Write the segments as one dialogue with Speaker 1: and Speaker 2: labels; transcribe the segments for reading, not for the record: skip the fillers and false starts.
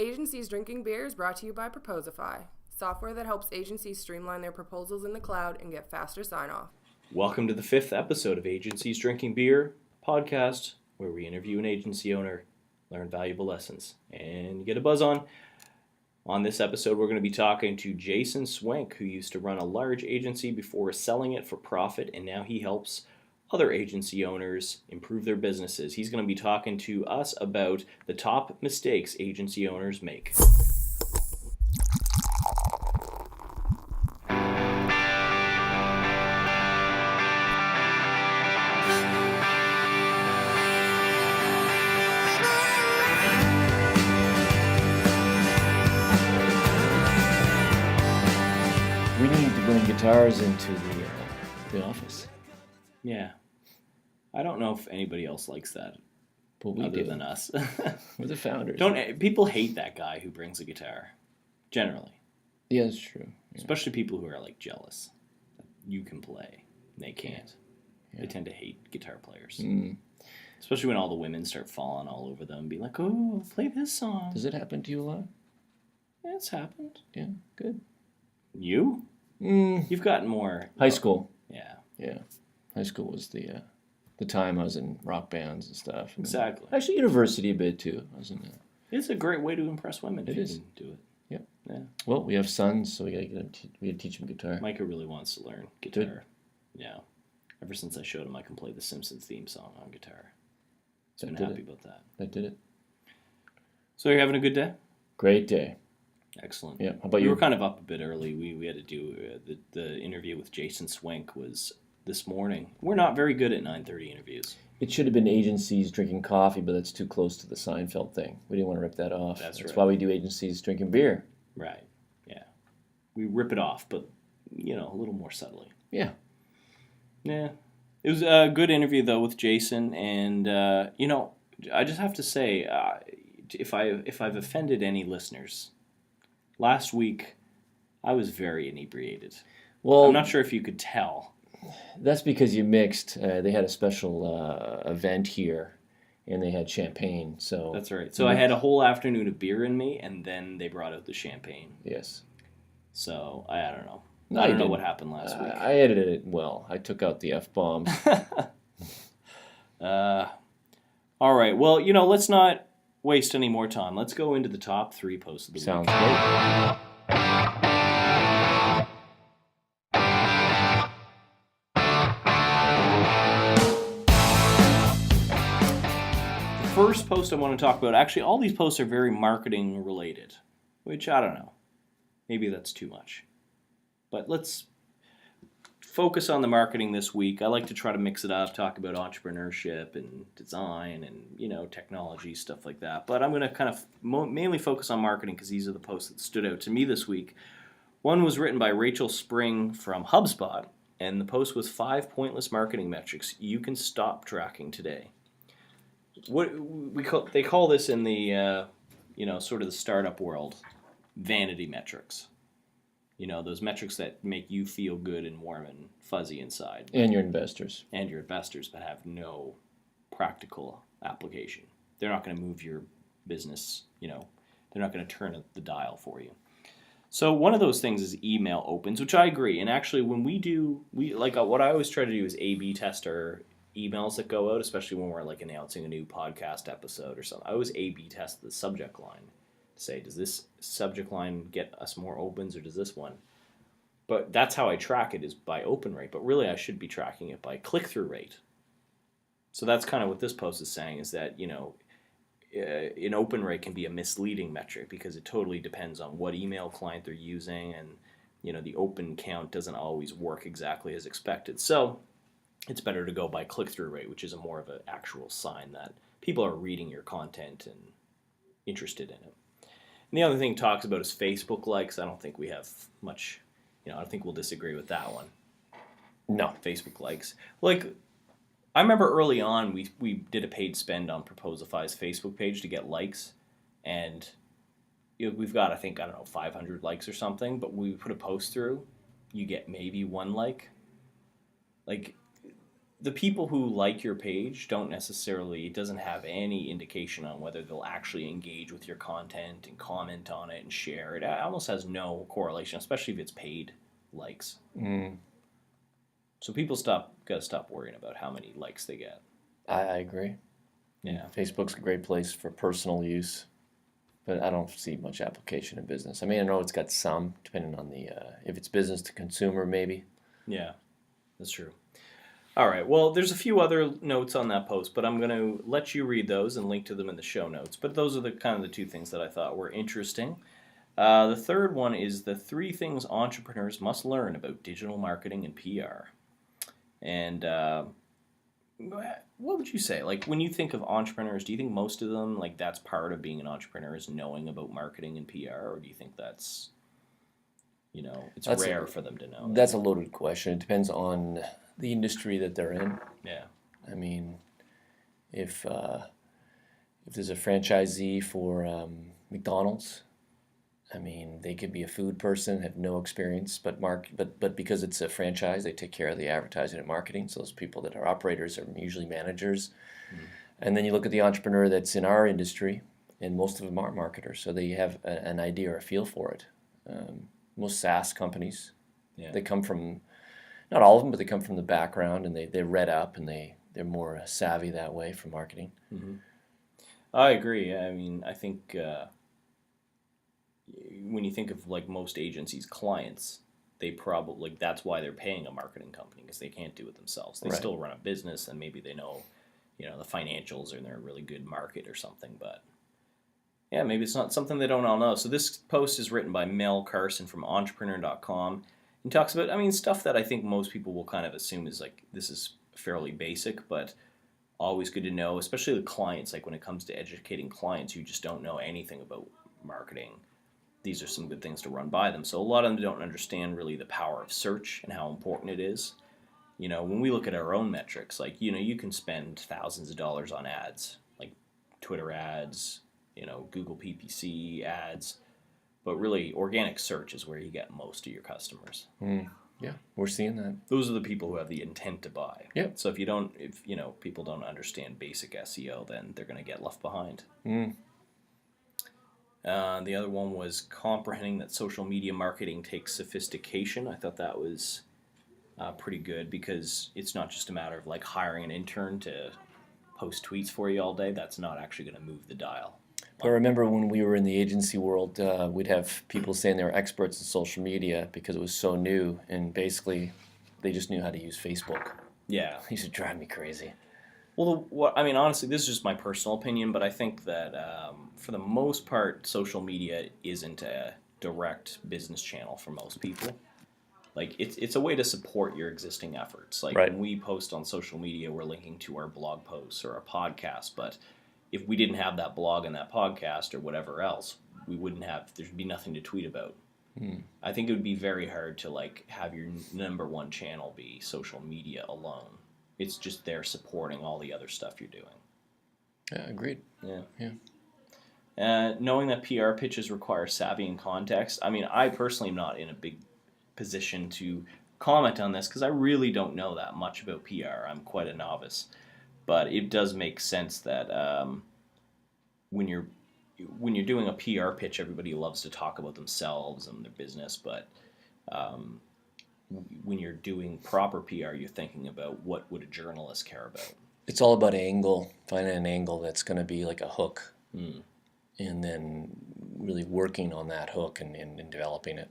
Speaker 1: Agencies Drinking Beer is brought to you by Proposify, software that helps agencies streamline their proposals in the cloud and get faster sign-off.
Speaker 2: Welcome to the 5th episode of Agencies Drinking Beer podcast, where we interview an agency owner, learn valuable lessons, and get a buzz on. On this episode, we're going to be talking to Jason Swenk, who used to run a large agency before selling it for profit, and now he helps other agency owners improve their businesses. He's going to be talking to us about the top mistakes agency owners make.
Speaker 3: We need to bring guitars into the office.
Speaker 2: Yeah. I don't know if anybody else likes that,
Speaker 3: But we
Speaker 2: other
Speaker 3: do.
Speaker 2: than us.
Speaker 3: We're the founders.
Speaker 2: People hate that guy who brings a guitar, generally.
Speaker 3: Yeah, it's true. Yeah.
Speaker 2: Especially people who are like jealous that you can play and they can't.
Speaker 3: Yeah.
Speaker 2: They tend to hate guitar players.
Speaker 3: Mm.
Speaker 2: Especially when all the women start falling all over them and be like, oh, play this song.
Speaker 3: Does it happen to you a lot?
Speaker 2: Yeah, it's happened.
Speaker 3: Yeah, good.
Speaker 2: You?
Speaker 3: Mm.
Speaker 2: You've gotten more.
Speaker 3: High school.
Speaker 2: Yeah.
Speaker 3: Yeah. High school was the time I was in rock bands and stuff. And
Speaker 2: Exactly.
Speaker 3: actually, university a bit too. I was in
Speaker 2: It's a great way to impress women if
Speaker 3: It
Speaker 2: you
Speaker 3: is.
Speaker 2: can do it.
Speaker 3: Yep.
Speaker 2: Yeah.
Speaker 3: Well, we have sons, so we gotta teach them guitar.
Speaker 2: Micah really wants to learn guitar. Yeah. Ever since I showed him I can play the Simpsons theme song on guitar. He's been happy about that.
Speaker 3: I did it.
Speaker 2: So you're having a good day?
Speaker 3: Great day.
Speaker 2: Excellent.
Speaker 3: Yeah. How about
Speaker 2: We
Speaker 3: you?
Speaker 2: were kind of up a bit early. We had to do the interview with Jason Swenk was this morning. We're not very good at 9:30 interviews.
Speaker 3: It should have been agencies drinking coffee, but that's too close to the Seinfeld thing. We didn't want to rip that off.
Speaker 2: That's right.
Speaker 3: why we do agencies drinking beer.
Speaker 2: Right. Yeah. We rip it off, but a little more subtly.
Speaker 3: Yeah.
Speaker 2: Yeah. It was a good interview though with Jason, and I just have to say, if I've offended any listeners, last week I was very inebriated.
Speaker 3: Well,
Speaker 2: I'm not sure if you could tell.
Speaker 3: That's because you mixed. They had a special event here, and they had champagne. So
Speaker 2: That's right. So I had a whole afternoon of beer in me, and then they brought out the champagne.
Speaker 3: Yes.
Speaker 2: So I don't know.
Speaker 3: No,
Speaker 2: I don't
Speaker 3: you
Speaker 2: know
Speaker 3: didn't.
Speaker 2: what happened last week.
Speaker 3: I edited it well. I took out the F-bombs.
Speaker 2: All right. Well, let's not waste any more time. Let's go into the top 3 posts of the
Speaker 3: Sounds
Speaker 2: week.
Speaker 3: great.
Speaker 2: The first post I want to talk about, actually, all these posts are very marketing related, which I don't know. Maybe that's too much. But let's focus on the marketing this week. I like to try to mix it up, talk about entrepreneurship and design and, technology, stuff like that. But I'm going to kind of mainly focus on marketing because these are the posts that stood out to me this week. One was written by Rachel Spring from HubSpot, and the post was 5 pointless marketing metrics you can stop tracking today. They call this in the, sort of the startup world, vanity metrics. Those metrics that make you feel good and warm and fuzzy inside.
Speaker 3: And your investors.
Speaker 2: And your investors, but have no practical application. They're not going to move your business, they're not going to turn the dial for you. So one of those things is email opens, which I agree. And actually when what I always try to do is A/B test our emails that go out, especially when we're like announcing a new podcast episode or something. I always A/B test the subject line. Say, does this subject line get us more opens or does this one? But that's how I track it, is by open rate. But really I should be tracking it by click-through rate. So that's kind of what this post is saying, is that, an open rate can be a misleading metric because it totally depends on what email client they're using, and, the open count doesn't always work exactly as expected. So it's better to go by click-through rate, which is more of an actual sign that people are reading your content and interested in it. And the other thing it talks about is Facebook likes. I don't think we have much, I don't think we'll disagree with that one. No, Facebook likes. I remember early on we did a paid spend on Proposify's Facebook page to get likes, and we've got, I think, 500 likes or something, but when we put a post through, you get maybe 1 like. the people who like your page don't necessarily, it doesn't have any indication on whether they'll actually engage with your content and comment on it and share it. It almost has no correlation, especially if it's paid likes. So people gotta stop worrying about how many likes they get.
Speaker 3: I agree.
Speaker 2: Yeah.
Speaker 3: Facebook's a great place for personal use, but I don't see much application in business. I mean, I know it's got some, depending on the if it's business to consumer, maybe.
Speaker 2: Yeah, that's true. All right, well, there's a few other notes on that post, but I'm going to let you read those and link to them in the show notes. But those are the kind of the two things that I thought were interesting. The third one is the 3 things entrepreneurs must learn about digital marketing and PR. And what would you say? Like, when you think of entrepreneurs, do you think most of them, like, that's part of being an entrepreneur is knowing about marketing and PR? Or do you think that's, it's rare for them to know?
Speaker 3: That's a loaded question. It depends on the industry that they're in.
Speaker 2: Yeah.
Speaker 3: I mean, if there's a franchisee for McDonald's, I mean, they could be a food person, have no experience, but because it's a franchise, they take care of the advertising and marketing. So those people that are operators are usually managers. And then you look at the entrepreneur that's in our industry, and most of them are marketers, so they have an idea or a feel for it. Most SaaS companies, they come from, not all of them, but they come from the background, and they read up, and they're more savvy that way for marketing.
Speaker 2: I agree. I mean, I think when you think of like most agencies' clients, they probably, that's why they're paying a marketing company, because they can't do it themselves. They still run a business, and maybe they know, the financials, or they're in a really good market or something, but yeah, maybe it's not something they don't all know. So this post is written by Mel Carson from entrepreneur.com. He talks about, stuff that I think most people will kind of assume is like, this is fairly basic, but always good to know, especially the clients, like when it comes to educating clients who just don't know anything about marketing. These are some good things to run by them. So a lot of them don't understand really the power of search and how important it is. When we look at our own metrics, like, you can spend thousands of dollars on ads, like Twitter ads, Google PPC ads, but really organic search is where you get most of your customers.
Speaker 3: Yeah, we're seeing that.
Speaker 2: Those are the people who have the intent to buy.
Speaker 3: Yep.
Speaker 2: So if people don't understand basic SEO, then they're going to get left behind. The other one was comprehending that social media marketing takes sophistication. I thought that was pretty good, because it's not just a matter of like hiring an intern to post tweets for you all day. That's not actually going to move the dial.
Speaker 3: But I remember when we were in the agency world, we'd have people saying they were experts in social media because it was so new, and basically they just knew how to use Facebook.
Speaker 2: Yeah.
Speaker 3: It used to drive me crazy.
Speaker 2: Well, honestly, this is just my personal opinion, but I think that for the most part, social media isn't a direct business channel for most people. Like, it's a way to support your existing efforts. Like, when we post on social media, we're linking to our blog posts or our podcast, but if we didn't have that blog and that podcast or whatever else, there'd be nothing to tweet about. I think it would be very hard to like have your number one channel be social media alone. It's just there supporting all the other stuff you're doing.
Speaker 3: Yeah, agreed.
Speaker 2: Yeah. Knowing that PR pitches require savvy and context. I personally am not in a big position to comment on this because I really don't know that much about PR. I'm quite a novice. But it does make sense that when you're doing a PR pitch, everybody loves to talk about themselves and their business. But when you're doing proper PR, you're thinking about what would a journalist care about.
Speaker 3: It's all about angle, finding an angle that's going to be like a hook, and then really working on that hook and developing it.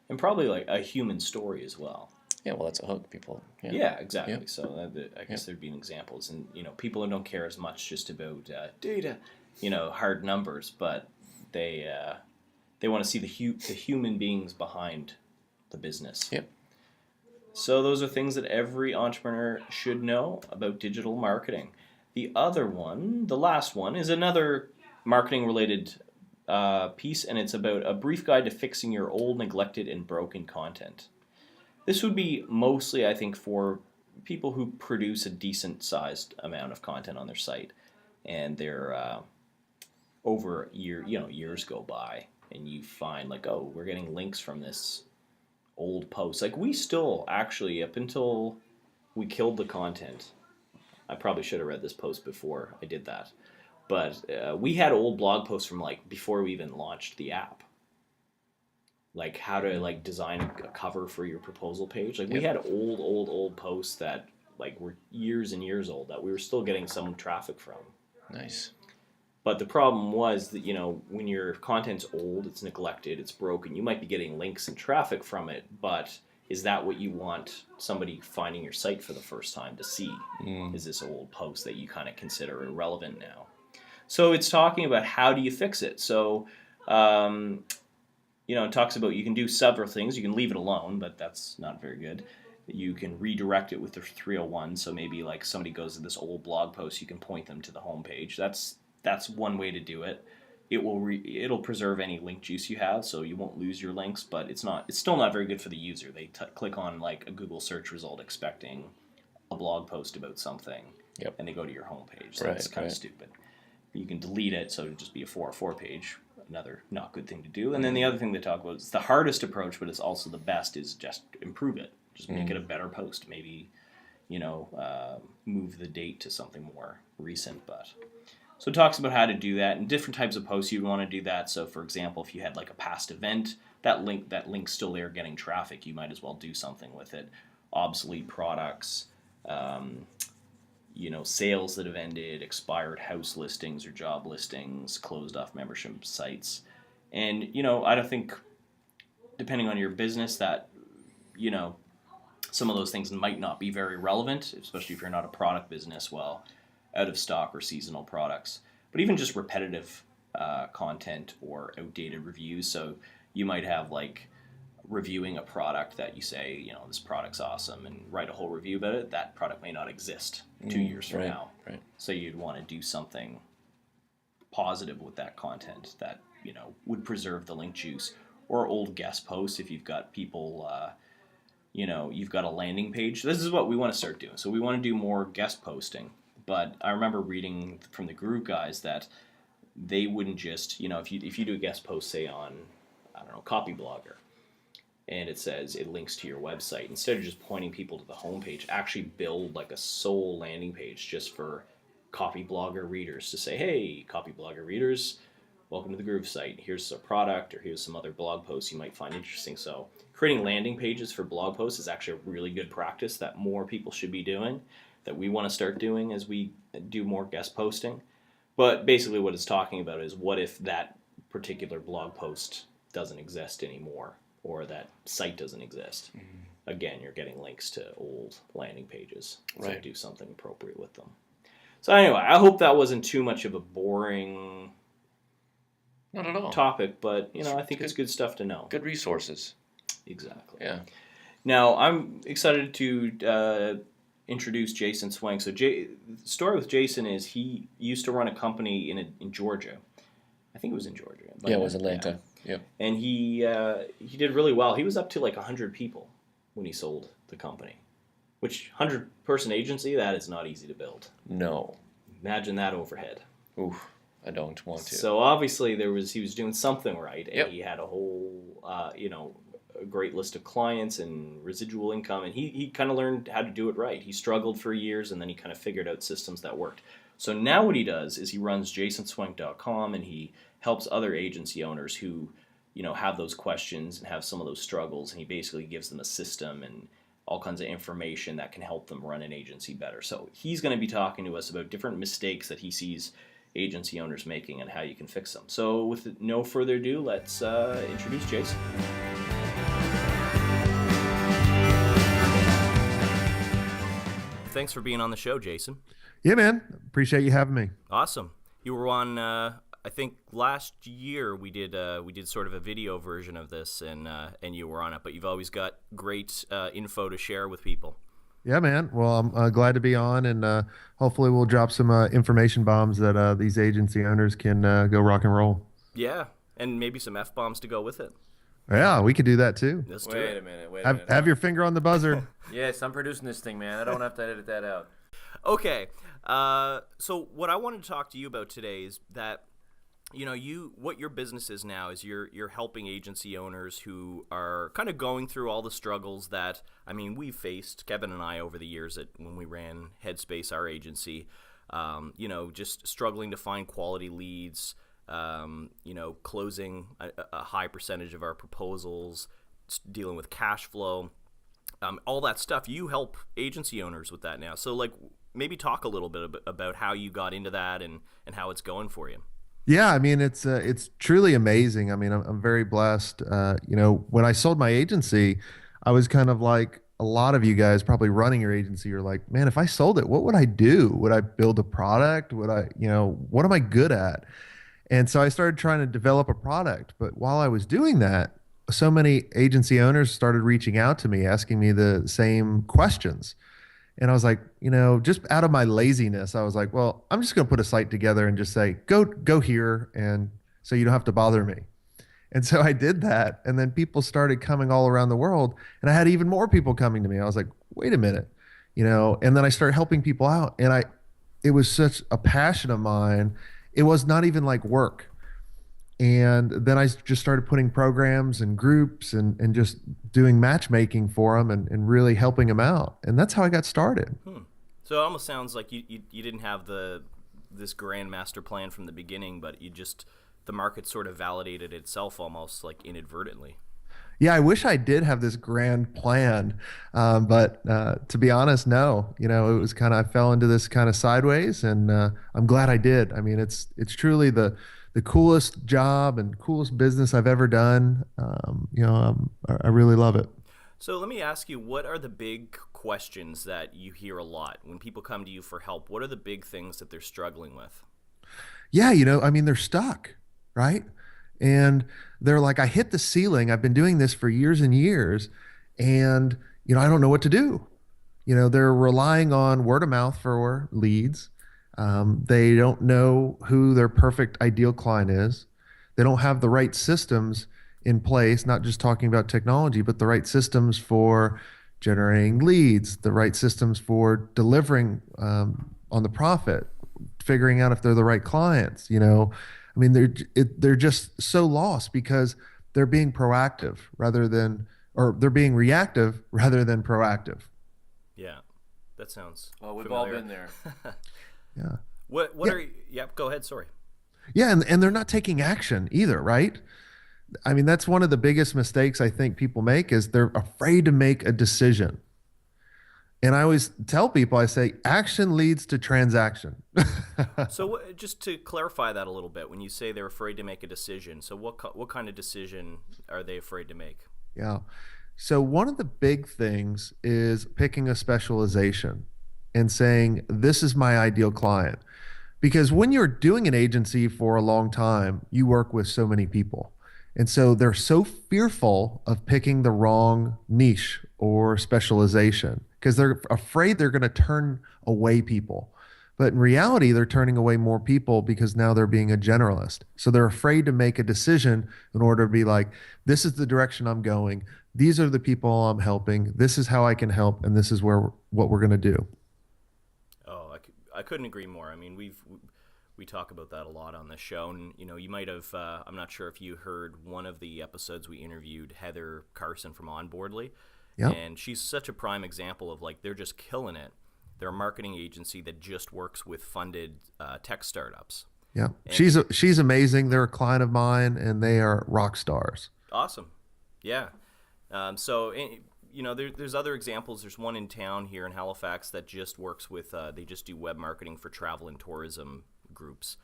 Speaker 2: And probably like a human story as well.
Speaker 3: Yeah, well, that's a hook. People.
Speaker 2: Yeah, exactly. Yeah. So I guess there'd be examples, and people don't care as much just about data, hard numbers, but they want to see the human beings behind the business.
Speaker 3: Yep.
Speaker 2: So those are things that every entrepreneur should know about digital marketing. The other one, the last one, is another marketing-related piece, and it's about a brief guide to fixing your old, neglected, and broken content. This would be mostly, I think, for people who produce a decent-sized amount of content on their site, and they're over years go by, and you find like, oh, we're getting links from this old post. Like we still actually, up until we killed the content. I probably should have read this post before I did that. But we had old blog posts from like before we even launched the app. Like how to like design a cover for your proposal page. Like we had old posts that like were years and years old that we were still getting some traffic from.
Speaker 3: Nice.
Speaker 2: But the problem was that, when your content's old, it's neglected, it's broken, you might be getting links and traffic from it, but is that what you want somebody finding your site for the first time to see? Is this old post that you kind of consider irrelevant now? So it's talking about how do you fix it. So, it talks about you can do several things. You can leave it alone, but that's not very good. You can redirect it with the 301. So maybe like somebody goes to this old blog post, you can point them to the homepage. That's one way to do it. It'll preserve any link juice you have, so you won't lose your links. But it's still not very good for the user. They click on like a Google search result expecting a blog post about something, and they go to your homepage. So that's kind of stupid. You can delete it, so it'll just be a 404 page. Another not good thing to do. And then the other thing they talk about is the hardest approach, but it's also the best, is just improve it. Just make it a better post. Maybe, move the date to something more recent. But so it talks about how to do that and different types of posts you'd want to do that. So for example, if you had like a past event, that link's still there getting traffic, you might as well do something with it. Obsolete products, sales that have ended, expired house listings or job listings, closed off membership sites. And, I don't think, depending on your business, that, some of those things might not be very relevant, especially if you're not a product business, out of stock or seasonal products. But even just repetitive content or outdated reviews. So you might have like reviewing a product that you say, this product's awesome, and write a whole review about it. That product may not exist 2 years from now.
Speaker 3: Right.
Speaker 2: So you'd want to do something positive with that content that, would preserve the link juice. Or old guest posts if you've got people, you've got a landing page. This is what we want to start doing. So we want to do more guest posting. But I remember reading from the group guys that they wouldn't just, if you do a guest post, say on, Copyblogger, and it says it links to your website, instead of just pointing people to the homepage, actually build like a sole landing page just for Copyblogger readers to say, hey, Copyblogger readers, welcome to the Groove site. Here's a product, or here's some other blog posts you might find interesting. So creating landing pages for blog posts is actually a really good practice that more people should be doing, that we want to start doing as we do more guest posting. But basically what it's talking about is, what if that particular blog post doesn't exist anymore, or that site doesn't exist? Again, you're getting links to old landing pages. So do something appropriate with them. So anyway, I hope that wasn't too much of a boring
Speaker 3: Not at all.
Speaker 2: topic, but I think it's good stuff to know.
Speaker 3: Good resources.
Speaker 2: Exactly.
Speaker 3: Yeah.
Speaker 2: Now, I'm excited to introduce Jason Swenk. So the story with Jason is he used to run a company in Georgia. I think it was in Georgia.
Speaker 3: It was Atlanta. Yeah.
Speaker 2: And he did really well. He was up to like 100 people when he sold the company, which 100-person agency, that is not easy to build.
Speaker 3: No.
Speaker 2: Imagine that overhead.
Speaker 3: Oof. I don't want to.
Speaker 2: So obviously he was doing something right, and
Speaker 3: Yep.
Speaker 2: he had a whole a great list of clients and residual income, and he kind of learned how to do it right. He struggled for years, and then he kind of figured out systems that worked. So now what he does is he runs jasonswenk.com, and he helps other agency owners who have those questions and have some of those struggles, and he basically gives them a system and all kinds of information that can help them run an agency better. So he's going to be talking to us about different mistakes that he sees agency owners making and how you can fix them. So with no further ado, let's introduce Jason. Thanks for being on the show, Jason.
Speaker 4: Yeah, man. Appreciate you having me.
Speaker 2: Awesome. You were on, I think last year we did sort of a video version of this, and you were on it. But you've always got great info to share with people.
Speaker 4: Yeah, man. Well, I'm glad to be on, and hopefully we'll drop some information bombs that these agency owners can go rock and roll.
Speaker 2: Yeah, and maybe some F-bombs to go with it.
Speaker 4: Yeah, we could do that too.
Speaker 2: Let's do
Speaker 5: Wait
Speaker 2: it.
Speaker 5: a minute.
Speaker 4: Have your finger on the buzzer.
Speaker 5: Yes, I'm producing this thing, man. I don't have to edit that out.
Speaker 2: Okay, so what I wanted to talk to you about today is that
Speaker 6: what your business is now is you're helping agency owners who are kind of going through all the struggles that, I mean, we've faced, Kevin and I, over the years when we ran Headspace, our agency. Just struggling to find quality leads, closing a high percentage of our proposals, dealing with cash flow, all that stuff. You help agency owners with that now. So, like, maybe talk a little bit about how you got into that and how it's going for you.
Speaker 4: Yeah, I mean it's truly amazing. I mean, I'm very blessed. When I sold my agency, I was kind of like a lot of you guys probably running your agency. You're like, man, if I sold it, what would I do? Would I build a product? Would I, what am I good at? And so I started trying to develop a product. But while I was doing that, so many agency owners started reaching out to me, asking me the same questions. And I was like, just out of my laziness, I was like, well, I'm just going to put a site together and just say, go here. And so you don't have to bother me. And so I did that. And then people started coming all around the world. And I had even more people coming to me. I was like, wait a minute, and then I started helping people out. And it was such a passion of mine. It was not even like work. And then I just started putting programs and groups and just doing matchmaking for them and really helping them out. And that's how I got started.
Speaker 6: So it almost sounds like you didn't have this grand master plan from the beginning, but the market sort of validated itself almost like inadvertently.
Speaker 4: Yeah, I wish I did have this grand plan. But to be honest, no. It was I fell into this kind of sideways, and I'm glad I did. I mean, it's truly the coolest job and coolest business I've ever done. I really love it.
Speaker 6: So let me ask you, what are the big questions that you hear a lot when people come to you for help? What are the big things that they're struggling with?
Speaker 4: Yeah, I mean, they're stuck, right? And they're like, I hit the ceiling. I've been doing this for years and years, and, I don't know what to do. They're relying on word of mouth for leads. They don't know who their perfect ideal client is. They don't have the right systems in place, not just talking about technology, but the right systems for generating leads, the right systems for delivering on the profit, figuring out if they're the right clients. I mean, they're just so lost because they're being proactive they're being reactive rather than proactive.
Speaker 6: Yeah, that sounds
Speaker 5: Well, we've
Speaker 6: familiar.
Speaker 5: all been there.
Speaker 4: Yeah.
Speaker 6: What are you? Yep, go ahead. Sorry.
Speaker 4: Yeah, and they're not taking action either, right? I mean, that's one of the biggest mistakes I think people make is they're afraid to make a decision. And I always tell people, I say, action leads to transaction.
Speaker 6: So just to clarify that a little bit, when you say they're afraid to make a decision, so what kind of decision are they afraid to make?
Speaker 4: Yeah. So one of the big things is picking a specialization and saying, this is my ideal client. Because when you're doing an agency for a long time, you work with so many people. And so they're so fearful of picking the wrong niche or specialization because they're afraid they're going to turn away people. But in reality, they're turning away more people because now they're being a generalist. So they're afraid to make a decision in order to be like, this is the direction I'm going. These are the people I'm helping. This is how I can help. And this is what we're going to do.
Speaker 6: Oh, I couldn't agree more. I mean, we talk about that a lot on the show, and you might have. I'm not sure if you heard one of the episodes we interviewed Heather Carson from Onboardly, and she's such a prime example of like they're just killing it. They're a marketing agency that just works with funded tech startups.
Speaker 4: Yeah, and she's amazing. They're a client of mine, and they are rock stars.
Speaker 6: Awesome, yeah. There's other examples. There's one in town here in Halifax that just works with. They just do web marketing for travel and tourism groups.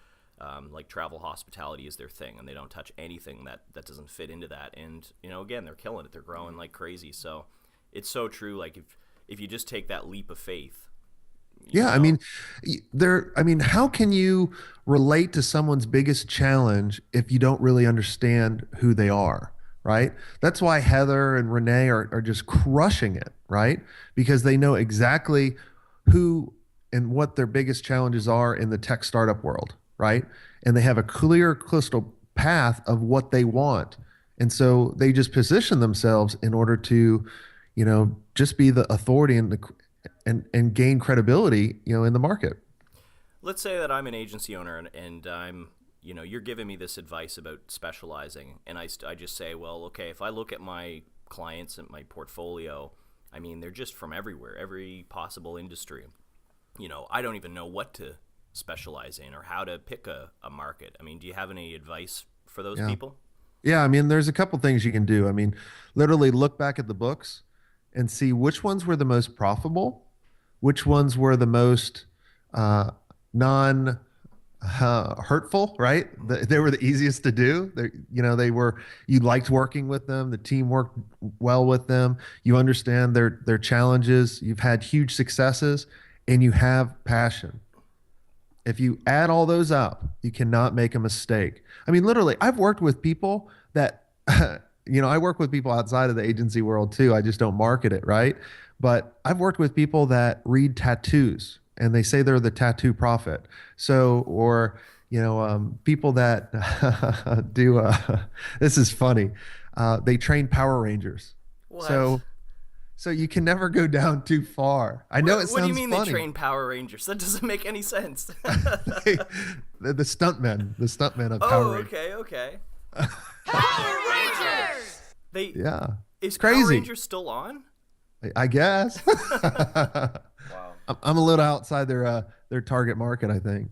Speaker 6: Like travel hospitality is their thing, and they don't touch anything that doesn't fit into that. And again, they're killing it. They're growing like crazy. So it's so true. Like if you just take that leap of faith.
Speaker 4: I mean, how can you relate to someone's biggest challenge if you don't really understand who they are, right? That's why Heather and Renee are just crushing it, right? Because they know exactly who and what their biggest challenges are in the tech startup world, right? And they have a clear, crystal path of what they want. And so they just position themselves in order to, just be the authority and gain credibility, in the market.
Speaker 6: Let's say that I'm an agency owner and I'm you're giving me this advice about specializing, and I just say, well, okay, if I look at my clients and my portfolio, I mean, they're just from everywhere, every possible industry. I don't even know what to specialize in or how to pick a market. I mean, do you have any advice for those people?
Speaker 4: Yeah, I mean, there's a couple things you can do. I mean, literally look back at the books and see which ones were the most profitable, which ones were the most non hurtful, right? They were the easiest to do. They were, you liked working with them. The team worked well with them. You understand their challenges. You've had huge successes and you have passion. If you add all those up, you cannot make a mistake. I mean, literally, I've worked with people that, I work with people outside of the agency world too. I just don't market it, right? But I've worked with people that read tattoos and they say they're the tattoo prophet. So, or, people that do, this is funny. They train Power Rangers.
Speaker 6: What?
Speaker 4: So you can never go down too far. I know it sounds funny.
Speaker 6: What do you mean they train Power Rangers? That doesn't make any sense.
Speaker 4: The stuntmen of Power Rangers.
Speaker 6: Okay.
Speaker 1: Power Rangers!
Speaker 4: Yeah.
Speaker 6: Is
Speaker 4: crazy.
Speaker 6: Power Rangers still on?
Speaker 4: I guess.
Speaker 5: Wow.
Speaker 4: I'm a little outside their target market, I think.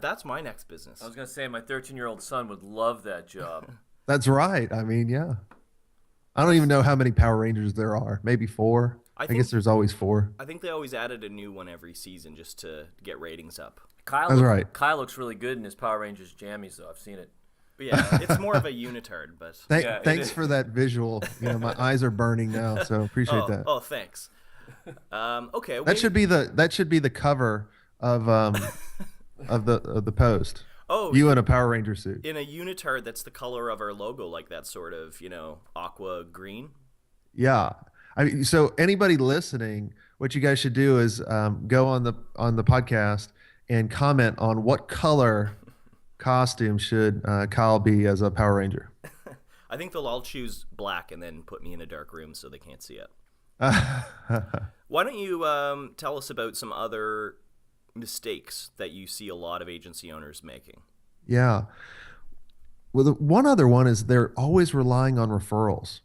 Speaker 6: That's my next business.
Speaker 5: I was gonna say my 13-year-old son would love that job.
Speaker 4: That's right. I mean, yeah. I don't even know how many Power Rangers there are. Maybe 4. I guess there's always 4.
Speaker 6: I think they always added a new one every season just to get ratings up.
Speaker 4: That's right.
Speaker 5: Kyle looks really good in his Power Rangers jammies, though. I've seen it.
Speaker 6: But yeah, it's more of a unitard, but
Speaker 4: thanks for that visual. My eyes are burning now, so appreciate that.
Speaker 6: Oh, thanks. Okay.
Speaker 4: That should be the cover of of the post.
Speaker 6: Oh,
Speaker 4: you in a Power Ranger suit.
Speaker 6: In a unitard that's the color of our logo, like that sort of, aqua green.
Speaker 4: Yeah. I mean, so anybody listening, what you guys should do is go on the podcast and comment on what color costume should Kyle be as a Power Ranger.
Speaker 6: I think they'll all choose black and then put me in a dark room so they can't see it. Why don't you tell us about some other mistakes that you see a lot of agency owners making?
Speaker 4: Yeah. Well, one other one is they're always relying on referrals.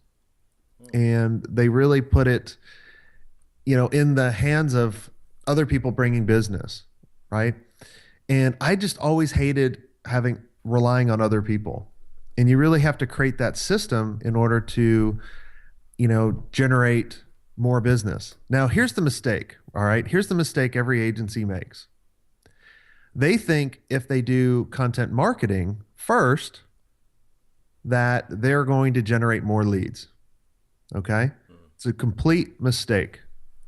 Speaker 4: And they really put it, in the hands of other people bringing business, right? And I just always hated relying on other people. And you really have to create that system in order to, generate more business. Now, here's the mistake, all right? Here's the mistake every agency makes. They think if they do content marketing first, that they're going to generate more leads, okay? It's a complete mistake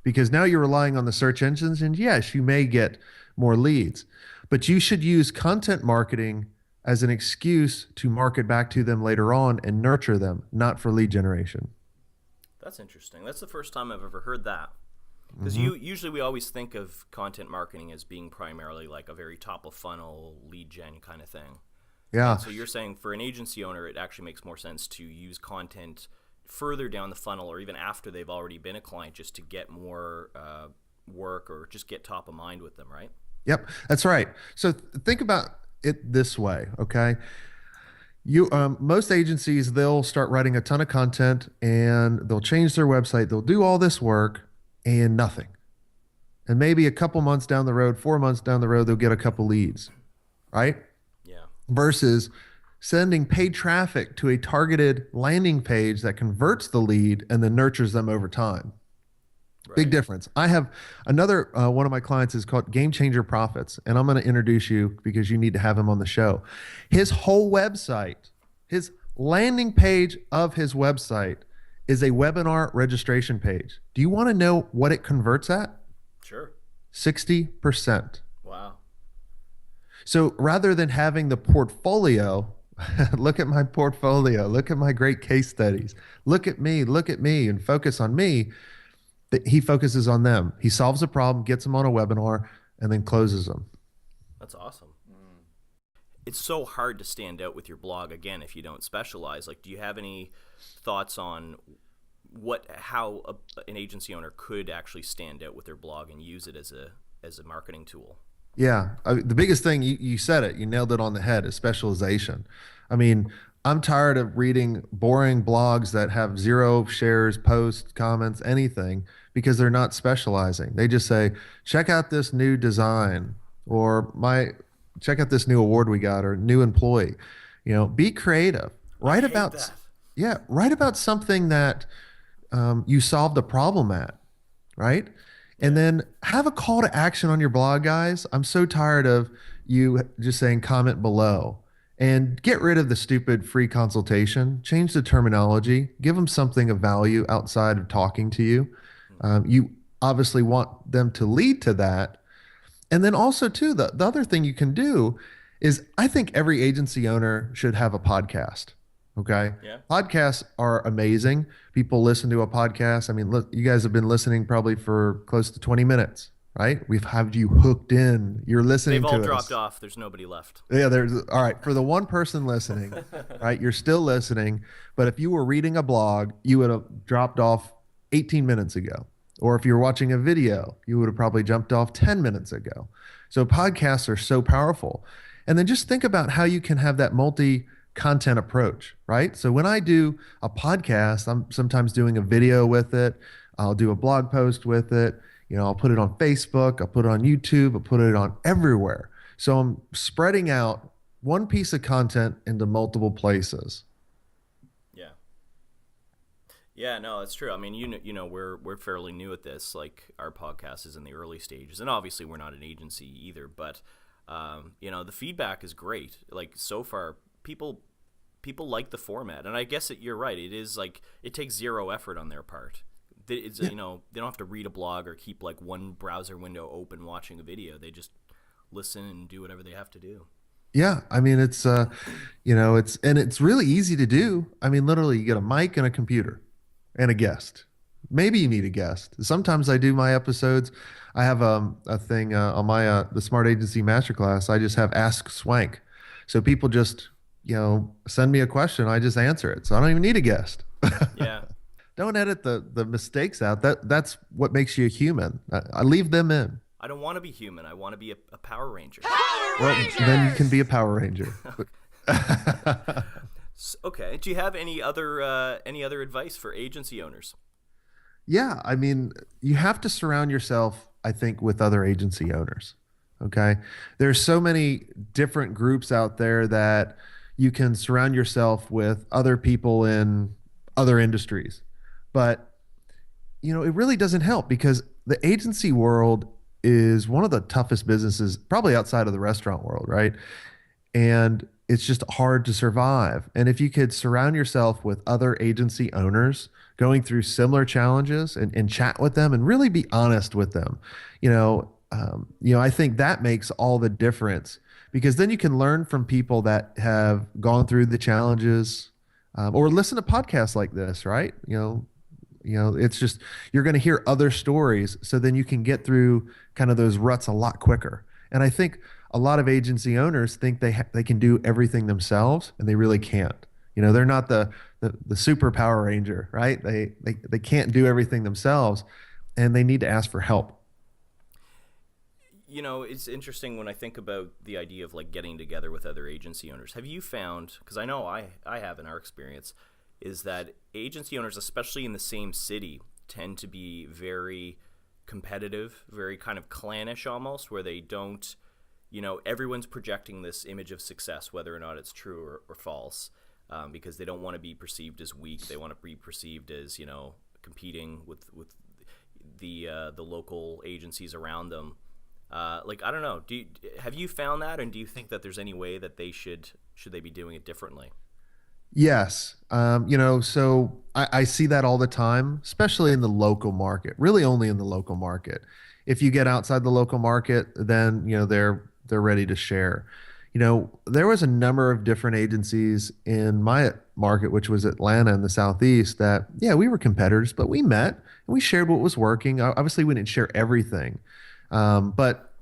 Speaker 4: because now you're relying on the search engines, and yes, you may get more leads, but you should use content marketing as an excuse to market back to them later on and nurture them, not for lead generation.
Speaker 6: That's interesting. That's the first time I've ever heard that. Because usually we always think of content marketing as being primarily like a very top of funnel lead gen kind of thing.
Speaker 4: Yeah.
Speaker 6: And so you're saying for an agency owner, it actually makes more sense to use content further down the funnel or even after they've already been a client just to get more work or just get top of mind with them, right?
Speaker 4: Yep, that's right. So think about it this way, okay? Most agencies, they'll start writing a ton of content and they'll change their website. They'll do all this work and nothing. And maybe a couple months down the road, 4 months down the road, they'll get a couple leads, right?
Speaker 6: Yeah.
Speaker 4: Versus sending paid traffic to a targeted landing page that converts the lead and then nurtures them over time. Right. Big difference. I have another one of my clients is called Game Changer Profits, and I'm going to introduce you because you need to have him on the show. His whole website, his landing page of his website is a webinar registration page. Do you want to know what it converts at?
Speaker 6: Sure.
Speaker 4: 60%.
Speaker 6: Wow.
Speaker 4: So rather than having the portfolio, look at my portfolio, look at my great case studies, look at me, and focus on me, he focuses on them. He solves a problem, gets them on a webinar, and then closes them.
Speaker 6: That's awesome. It's so hard to stand out with your blog, again, if you don't specialize. Like, do you have any thoughts on how an agency owner could actually stand out with their blog and use it as a marketing tool?
Speaker 4: Yeah, the biggest thing you said it, you nailed it on the head, is specialization. I mean, I'm tired of reading boring blogs that have zero shares, posts, comments, anything because they're not specializing. They just say, check out this new design or my check out this new award we got or new employee. Be creative.
Speaker 6: I
Speaker 4: Write
Speaker 6: hate
Speaker 4: about
Speaker 6: that.
Speaker 4: yeah, write about something that you solved a problem at, right? And then have a call to action on your blog, guys. I'm so tired of you just saying comment below and get rid of the stupid free consultation. Change the terminology. Give them something of value outside of talking to you. You obviously want them to lead to that. And then also, too, the other thing you can do is I think every agency owner should have a podcast. Okay.
Speaker 6: Yeah.
Speaker 4: Podcasts are amazing. People listen to a podcast. I mean, look, you guys have been listening probably for close to 20 minutes, right? We've had you hooked in. You're listening
Speaker 6: They've
Speaker 4: to
Speaker 6: all
Speaker 4: us.
Speaker 6: dropped off. There's nobody left.
Speaker 4: Yeah, all right. For the one person listening, right, you're still listening. But if you were reading a blog, you would have dropped off 18 minutes ago. Or if you're watching a video, you would have probably jumped off 10 minutes ago. So podcasts are so powerful. And then just think about how you can have that multi-content approach, right? So when I do a podcast, I'm sometimes doing a video with it. I'll do a blog post with it. I'll put it on Facebook. I'll put it on YouTube. I'll put it on everywhere. So I'm spreading out one piece of content into multiple places.
Speaker 6: Yeah. Yeah, no, that's true. I mean, we're fairly new at this. Like, our podcast is in the early stages, and obviously we're not an agency either. But the feedback is great. Like, so far, people like the format, and I guess you're right. It is like it takes zero effort on their part. It's they don't have to read a blog or keep like one browser window open watching a video. They just listen and do whatever they have to do.
Speaker 4: Yeah, I mean it's really easy to do. I mean, literally, you get a mic and a computer and a guest. Maybe you need a guest. Sometimes I do my episodes. I have a thing on my the Smart Agency Masterclass. I just have Ask Swank, so people just send me a question. I just answer it. So I don't even need a guest.
Speaker 6: Yeah.
Speaker 4: Don't edit the mistakes out. That's what makes you a human. I leave them in.
Speaker 6: I don't want to be human. I want to be a Power Ranger.
Speaker 4: Well, then you can be a Power Ranger.
Speaker 6: Okay. Do you have any other advice for agency owners?
Speaker 4: Yeah, I mean, you have to surround yourself, I think, with other agency owners. Okay, there's so many different groups out there that you can surround yourself with other people in other industries, but it really doesn't help because the agency world is one of the toughest businesses, probably outside of the restaurant world, right? And it's just hard to survive. And if you could surround yourself with other agency owners going through similar challenges and chat with them and really be honest with them, I think that makes all the difference because then you can learn from people that have gone through the challenges or listen to podcasts like this, right? It's just you're going to hear other stories, so then you can get through kind of those ruts a lot quicker. And I think a lot of agency owners think they can do everything themselves, and they really can't. They're not the super Power Ranger, right? They can't do everything themselves, and they need to ask for help.
Speaker 6: It's interesting when I think about the idea of like getting together with other agency owners. Have you found, because I know I have in our experience, is that agency owners, especially in the same city, tend to be very competitive, very kind of clannish almost, where they don't, everyone's projecting this image of success, whether or not it's true or false, because they don't want to be perceived as weak. They want to be perceived as, competing with the local agencies around them. I don't know. Have you found that, and do you think that there's any way that they should they be doing it differently?
Speaker 4: Yes. So I see that all the time, especially in the local market, really only in the local market. If you get outside the local market, then, they're ready to share. There was a number of different agencies in my market, which was Atlanta in the Southeast that, yeah, we were competitors, but we met and we shared what was working. Obviously, we didn't share everything. But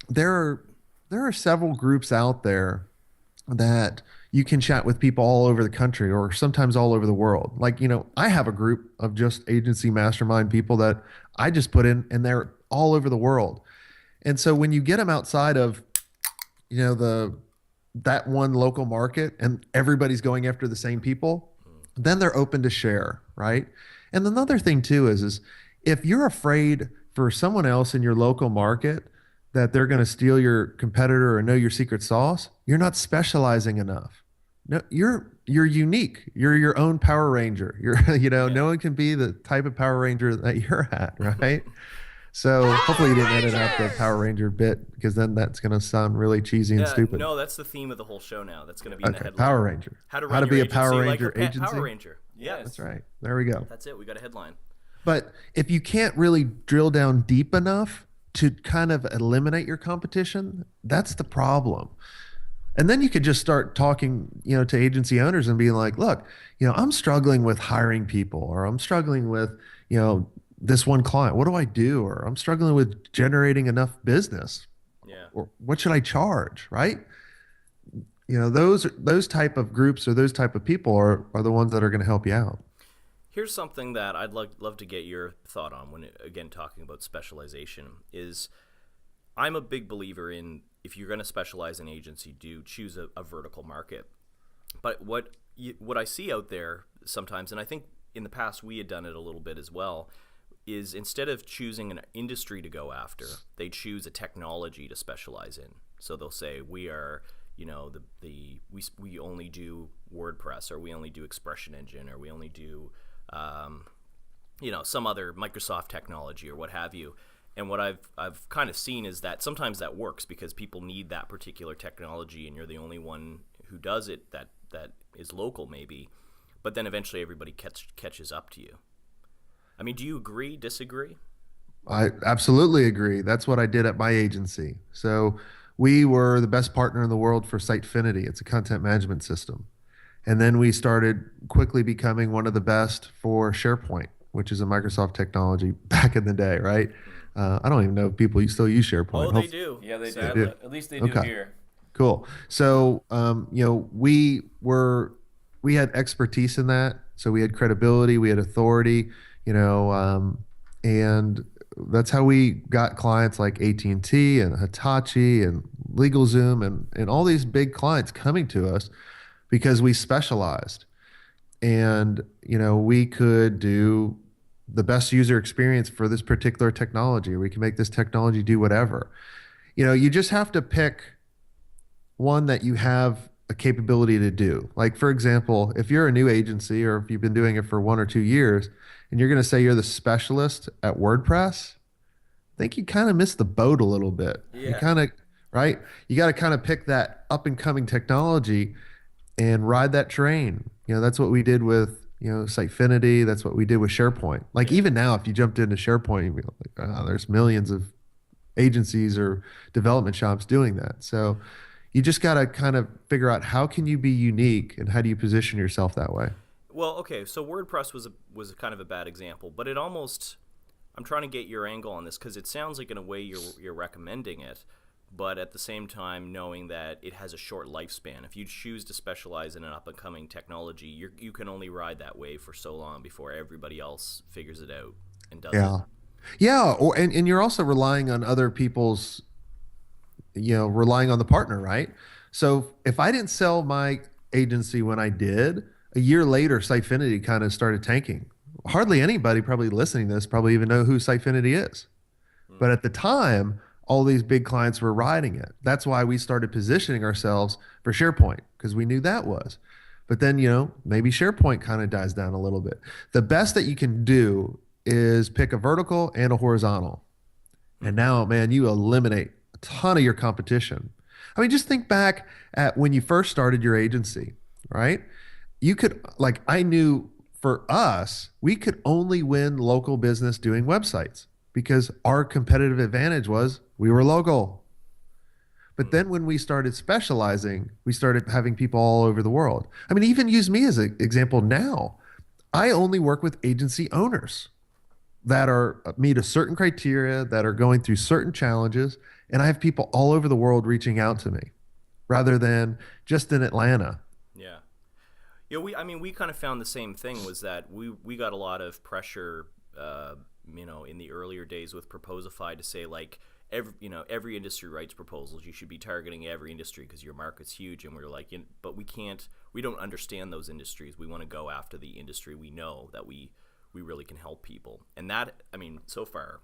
Speaker 4: there are several groups out there that you can chat with people all over the country or sometimes all over the world. Like, I have a group of just agency mastermind people that I just put in, and they're all over the world. And so when you get them outside of, the that one local market and everybody's going after the same people, then they're open to share, right? And another thing too is if you're afraid for someone else in your local market that they're going to steal your competitor or know your secret sauce, you're not specializing enough. No, you're unique. You're your own Power Ranger. No one can be the type of Power Ranger that you're at, right? So hopefully you didn't edit out the Power Ranger bit, because then that's going to sound really cheesy and stupid.
Speaker 6: No, that's the theme of the whole show now. That's going to be in the headline.
Speaker 4: Power Ranger.
Speaker 6: How to
Speaker 4: How to
Speaker 6: run your
Speaker 4: be a Power
Speaker 6: agency
Speaker 4: Ranger
Speaker 6: like a pet
Speaker 4: agency.
Speaker 6: Power Ranger.
Speaker 5: Yes.
Speaker 4: That's right. There we go.
Speaker 6: That's it. We got a headline.
Speaker 4: But if you can't really drill down deep enough to kind of eliminate your competition, that's the problem. And then you could just start talking, to agency owners and being like, look, I'm struggling with hiring people, or I'm struggling with, this one client. What do I do? Or I'm struggling with generating enough business.
Speaker 6: Yeah.
Speaker 4: Or what should I charge? Right? Those type of groups or those type of people are the ones that are going to help you out.
Speaker 6: Here's something that I'd love to get your thought on when, again, talking about specialization is I'm a big believer in, if you're going to specialize in agency, do choose a vertical market. But what I see out there sometimes, and I think in the past we had done it a little bit as well, is instead of choosing an industry to go after, they choose a technology to specialize in. So they'll say, we are, we only do WordPress, or we only do Expression Engine, or we only do some other Microsoft technology or what have you. And what I've kind of seen is that sometimes that works because people need that particular technology, and you're the only one who does it that is local maybe. But then eventually everybody catches up to you. I mean, do you agree, disagree?
Speaker 4: I absolutely agree. That's what I did at my agency. So we were the best partner in the world for Sitefinity. It's a content management system. And then we started quickly becoming one of the best for SharePoint, which is a Microsoft technology back in the day, right? I don't even know if people still use SharePoint.
Speaker 6: Oh, they do.
Speaker 5: Yeah, they
Speaker 6: Sadly.
Speaker 5: do. At least they do here.
Speaker 4: Cool. So, we had expertise in that. So we had credibility, we had authority, and that's how we got clients like AT&T and Hitachi and LegalZoom and all these big clients coming to us because we specialized. And, we could do the best user experience for this particular technology, or we can make this technology do whatever. You just have to pick one that you have a capability to do. Like, for example, if you're a new agency, or if you've been doing it for 1 or 2 years, and you're going to say you're the specialist at WordPress, I think you kind of missed the boat a little bit.
Speaker 5: Yeah.
Speaker 4: You kind of, right? You got to kind of pick that up and coming technology and ride that train. That's what we did with, Sitefinity. That's what we did with SharePoint. Like, even now, if you jumped into SharePoint, you'd be like, oh, there's millions of agencies or development shops doing that. So you just got to kind of figure out, how can you be unique and how do you position yourself that way?
Speaker 6: Well, okay, so WordPress was a kind of a bad example, but it almost, I'm trying to get your angle on this because it sounds like in a way you're recommending it, but at the same time knowing that it has a short lifespan. If you choose to specialize in an up-and-coming technology, you can only ride that wave for so long before everybody else figures it out and does it.
Speaker 4: Yeah, and you're also relying on other people's, relying on the partner, right? So if I didn't sell my agency when I did, a year later, Sitefinity kind of started tanking. Hardly anybody probably listening to this probably even know who Sitefinity is. But at the time, all these big clients were riding it. That's why we started positioning ourselves for SharePoint, because we knew that was. But then, maybe SharePoint kind of dies down a little bit. The best that you can do is pick a vertical and a horizontal. And now, man, you eliminate a ton of your competition. I mean, just think back at when you first started your agency, right? You could, I knew for us, we could only win local business doing websites because our competitive advantage was we were local. But then when we started specializing, we started having people all over the world. I mean, even use me as an example now. I only work with agency owners that meet a certain criteria, that are going through certain challenges, and I have people all over the world reaching out to me rather than just in Atlanta.
Speaker 6: Yeah, we kind of found the same thing, was that we got a lot of pressure, in the earlier days with Proposify to say, like, every industry writes proposals. You should be targeting every industry because your market's huge. And we're like, but we don't understand those industries. We want to go after the industry we know that we really can help people. And that, I mean, so far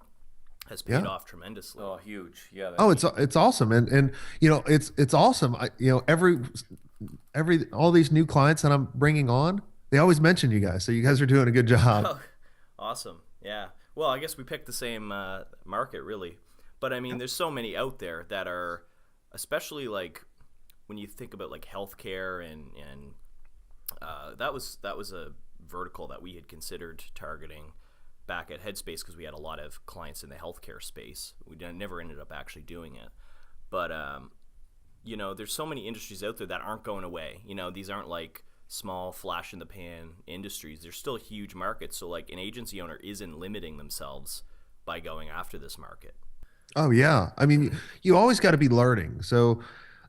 Speaker 6: has paid off tremendously.
Speaker 5: Oh, huge. Yeah.
Speaker 4: Oh, it's awesome. And it's awesome. Every all these new clients that I'm bringing on, they always mention you guys. So you guys are doing a good job.
Speaker 6: Oh, awesome. Yeah. Well, I guess we picked the same market, really. But I mean, there's so many out there that are, especially like when you think about like healthcare and that was a vertical that we had considered targeting back at Headspace because we had a lot of clients in the healthcare space. We never ended up actually doing it. But, there's so many industries out there that aren't going away. These aren't like small flash in the pan industries. They're still huge markets. So like an agency owner isn't limiting themselves by going after this market.
Speaker 4: Oh yeah. I mean, you always got to be learning. So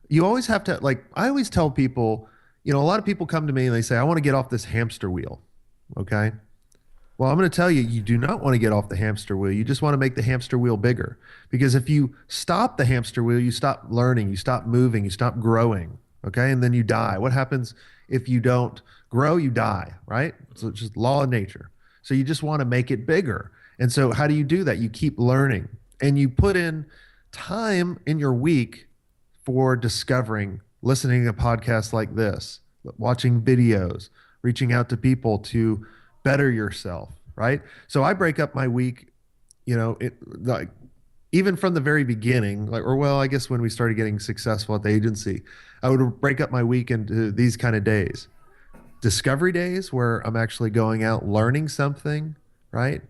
Speaker 4: you always have to, like, I always tell people, a lot of people come to me and they say, I want to get off this hamster wheel. Okay. Well, I'm going to tell you, you do not want to get off the hamster wheel. You just want to make the hamster wheel bigger. Because if you stop the hamster wheel, you stop learning, you stop moving, you stop growing. Okay. And then you die. What happens if you don't grow? You die, right? So it's just law of nature. So you just want to make it bigger. And so how do you do that? You keep learning and you put in time in your week for discovering, listening to podcasts like this, watching videos, reaching out to people to better yourself, right? So I break up my week, like even from the very beginning, I guess when we started getting successful at the agency, I would break up my week into these kind of days. Discovery days where I'm actually going out learning something, right?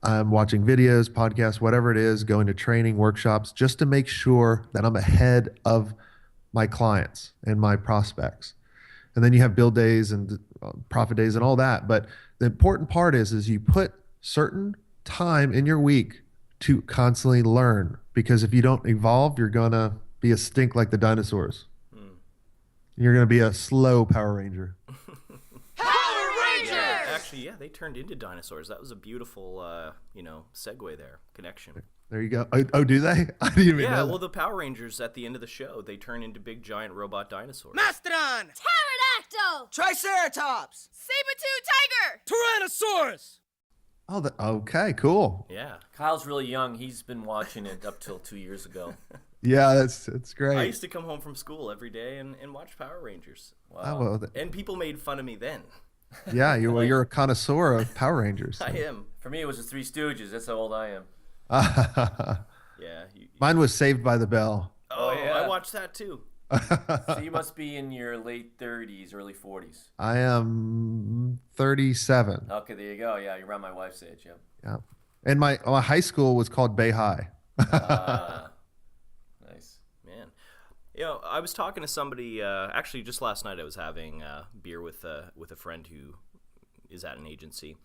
Speaker 4: I'm watching videos, podcasts, whatever it is, going to training, workshops, just to make sure that I'm ahead of my clients and my prospects. And then you have build days and profit days and all that. But the important part is you put certain time in your week to constantly learn, because if you don't evolve, you're going to be a stink like the dinosaurs. You're going to be a slow Power Ranger.
Speaker 6: Actually, they turned into dinosaurs. That was a beautiful, segue there, connection.
Speaker 4: There you go. Oh, do they? I didn't even know.
Speaker 6: Yeah, well, the Power Rangers at the end of the show, they turn into big, giant robot dinosaurs.
Speaker 7: Mastodon!
Speaker 8: Pterodactyl!
Speaker 7: Triceratops!
Speaker 8: Saber-tooth tiger!
Speaker 7: Tyrannosaurus!
Speaker 4: Oh, okay, cool.
Speaker 6: Yeah.
Speaker 5: Kyle's really young. He's been watching it up till 2 years ago.
Speaker 4: Yeah, that's great.
Speaker 6: I used to come home from school every day and watch Power Rangers.
Speaker 5: Wow.
Speaker 4: Oh, well,
Speaker 6: And people made fun of me then.
Speaker 4: Yeah, you're a connoisseur of Power Rangers. So.
Speaker 6: I am.
Speaker 5: For me, it was the Three Stooges. That's how old I am.
Speaker 6: Yeah.
Speaker 4: Mine was Saved by the Bell.
Speaker 6: Oh,
Speaker 5: yeah.
Speaker 6: I watched that too.
Speaker 5: So you must be in your late 30s, early 40s.
Speaker 4: I am 37.
Speaker 5: Okay, there you go. Yeah, you're around my wife's age. Yeah.
Speaker 4: Yeah. And my high school was called Bay High.
Speaker 5: Nice.
Speaker 6: Man. I was talking to somebody, actually just last night I was having beer with a friend who is at an agency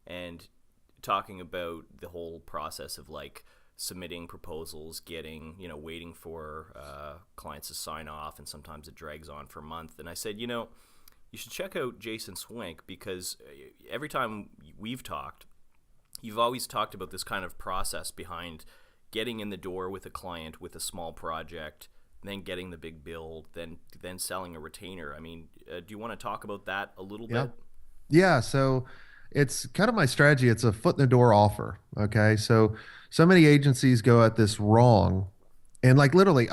Speaker 6: and talking about the whole process of like submitting proposals, getting, waiting for clients to sign off, and sometimes it drags on for a month. And I said, you should check out Jason Swenk, because every time we've talked, you've always talked about this kind of process behind getting in the door with a client with a small project, then getting the big build, then selling a retainer. I mean, do you want to talk about that a little bit?
Speaker 4: Yeah. So it's kind of my strategy. It's a foot in the door offer. Okay. So many agencies go at this wrong. And like literally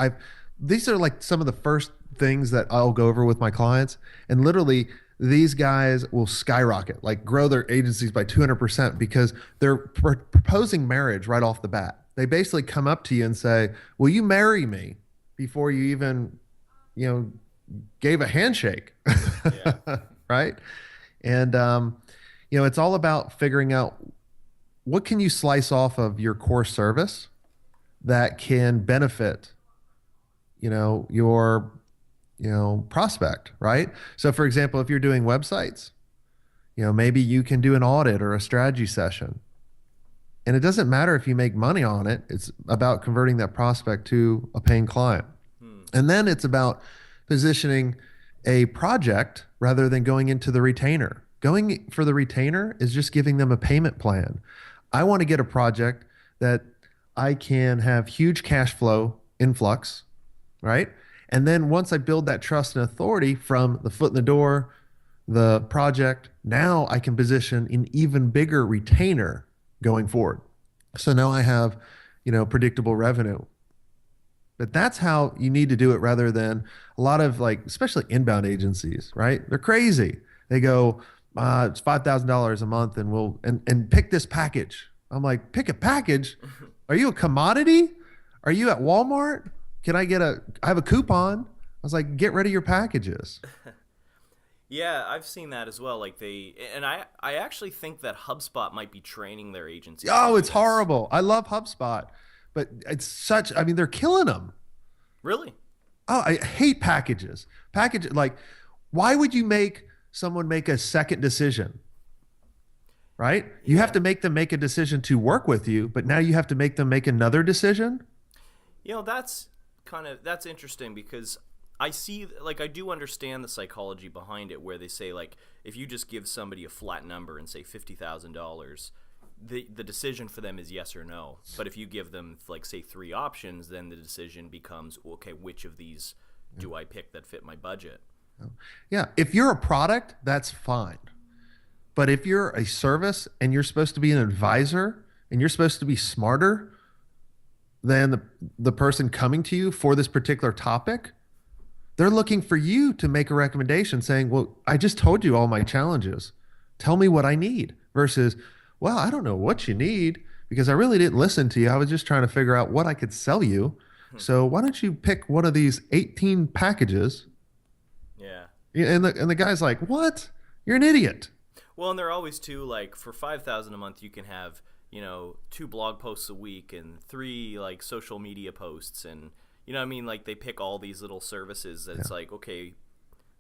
Speaker 4: these are like some of the first things that I'll go over with my clients. And literally these guys will skyrocket, like grow their agencies by 200% because they're proposing marriage right off the bat. They basically come up to you and say, will you marry me, before you even, gave a handshake.
Speaker 6: Yeah.
Speaker 4: Right. And, it's all about figuring out what can you slice off of your core service that can benefit, your, prospect, right? So for example, if you're doing websites, maybe you can do an audit or a strategy session. And it doesn't matter if you make money on it. It's about converting that prospect to a paying client. And then it's about positioning a project rather than going into the retainer. Going for the retainer is just giving them a payment plan. I want to get a project that I can have huge cash flow influx, right? And then once I build that trust and authority from the foot in the door, the project, now I can position an even bigger retainer going forward. So now I have, predictable revenue. But that's how you need to do it rather than a lot of like, especially inbound agencies, right? They're crazy. They go, it's $5,000 a month and and pick this package. I'm like, pick a package? Are you a commodity? Are you at Walmart? I have a coupon. I was like, get rid of your packages.
Speaker 6: Yeah, I've seen that as well. Like I actually think that HubSpot might be training their agencies.
Speaker 4: Oh, it's horrible. I love HubSpot, but they're killing them.
Speaker 6: Really?
Speaker 4: Oh, I hate packages. Like, why would you make someone make a second decision? Right? You have to make them make a decision to work with you, but now you have to make them make another decision.
Speaker 6: That's interesting because I do understand the psychology behind it, where they say, like, if you just give somebody a flat number and say $50,000, the decision for them is yes or no. But if you give them, like, say 3 options, then the decision becomes, okay, which of these do I pick that fit my budget?
Speaker 4: Yeah. If you're a product, that's fine. But if you're a service and you're supposed to be an advisor and you're supposed to be smarter than the person coming to you for this particular topic, they're looking for you to make a recommendation saying, well, I just told you all my challenges. Tell me what I need, versus, well, I don't know what you need because I really didn't listen to you. I was just trying to figure out what I could sell you. So why don't you pick one of these 18 packages?
Speaker 6: Yeah.
Speaker 4: And the guy's like, what? You're an idiot.
Speaker 6: Well, and they're always too, like, for $5,000 a month, you can have, 2 blog posts a week and 3 like social media posts, and like they pick all these little services that it's like, okay,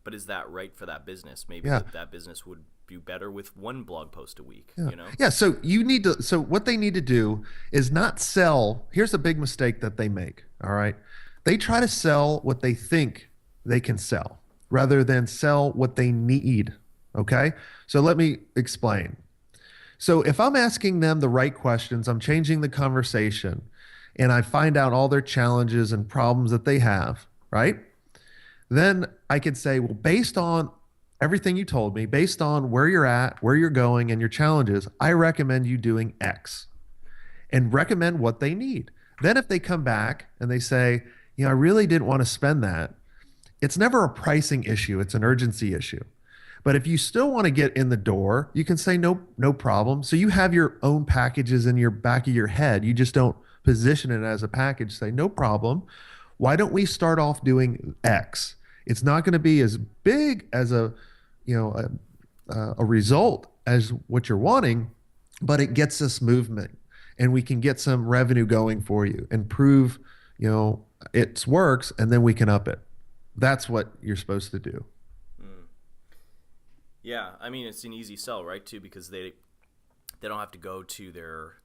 Speaker 6: but is that right for that business? Maybe that business would do better with 1 blog post a week.
Speaker 4: Yeah. So what they need to do is not sell. Here's a big mistake that they make. All right. They try to sell what they think they can sell rather than sell what they need. Okay. So let me explain. So if I'm asking them the right questions, I'm changing the conversation, and I find out all their challenges and problems that they have, right? Then I could say, well, based on everything you told me, based on where you're at, where you're going, and your challenges, I recommend you doing X, and recommend what they need. Then if they come back and they say, I really didn't want to spend that, it's never a pricing issue. It's an urgency issue. But if you still want to get in the door, you can say no problem. So you have your own packages in your back of your head. You just don't position it as a package. Say no problem. Why don't we start off doing X? It's not going to be as big as a result as what you're wanting, but it gets us movement, and we can get some revenue going for you and prove it works, and then we can up it. That's what you're supposed to do.
Speaker 6: Yeah, I mean, it's an easy sell, right, too, because they don't have to go to their,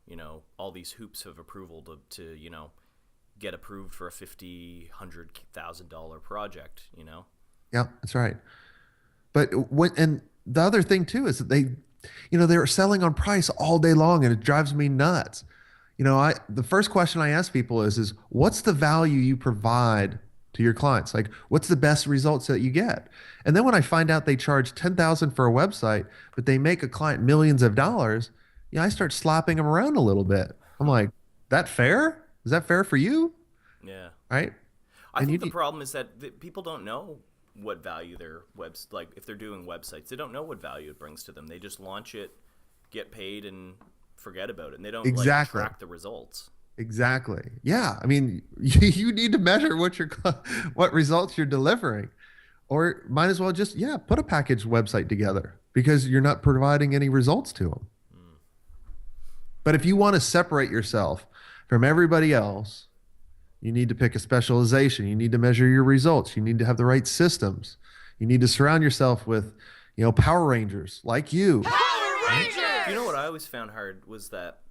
Speaker 6: all these hoops of approval to get approved for a $50,000, $100,000 project,
Speaker 4: Yeah, that's right. But and the other thing too is that they're selling on price all day long, and it drives me nuts. The first question I ask people is what's the value you provide to your clients? Like, what's the best results that you get? And then when I find out they charge $10,000 for a website, but they make a client millions of dollars, I start slapping them around a little bit. I'm like, that fair? Is that fair for you?
Speaker 6: Yeah.
Speaker 4: Right?
Speaker 6: I think the problem is that people don't know what value their like if they're doing websites, they don't know what value it brings to them. They just launch it, get paid, and forget about it. And they don't track the results.
Speaker 4: Exactly. Yeah. I mean, you need to measure what results you're delivering, or might as well just, put a packaged website together because you're not providing any results to them. But if you want to separate yourself from everybody else, you need to pick a specialization. You need to measure your results. You need to have the right systems. You need to surround yourself with, Power Rangers like you.
Speaker 8: Power Rangers!
Speaker 6: You know what I always found hard was that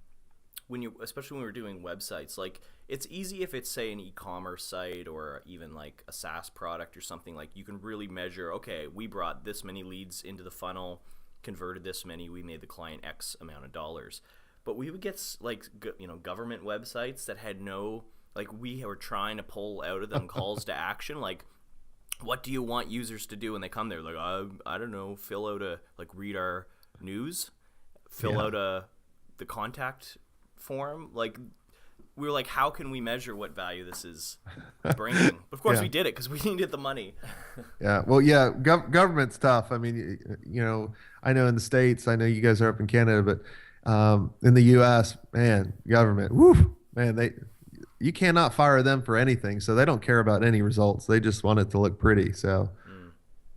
Speaker 6: especially when we were doing websites, like, it's easy if it's, say, an e-commerce site or even like a SaaS product or something. Like, you can really measure, okay, we brought this many leads into the funnel, converted this many, we made the client X amount of dollars. but we would get government websites that had no, like, we were trying to pull out of them calls to action, like, what do you want users to do when they come there? Like, I don't know, read our news, fill out the contact form. Like, we were like, how can we measure what value this is bringing? But of course we did it because we needed the money.
Speaker 4: Yeah. Well, yeah, government's tough. I mean, I know in the States, I know you guys are up in Canada, but in the US, man, government, woo, man, you cannot fire them for anything. So they don't care about any results. They just want it to look pretty. So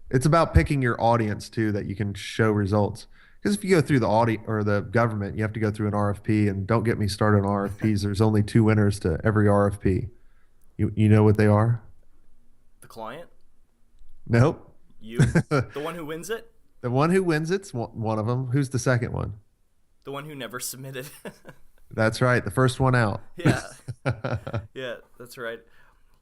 Speaker 4: it's about picking your audience too, that you can show results. Because if you go through the audit or the government, you have to go through an RFP, and don't get me started on RFPs. There's only 2 winners to every RFP. You know what they are?
Speaker 6: The client?
Speaker 4: Nope.
Speaker 6: You? The one who wins it?
Speaker 4: The one who wins it's one of them. Who's the second one?
Speaker 6: The one who never submitted.
Speaker 4: That's right. The first one out.
Speaker 6: Yeah. Yeah, that's right.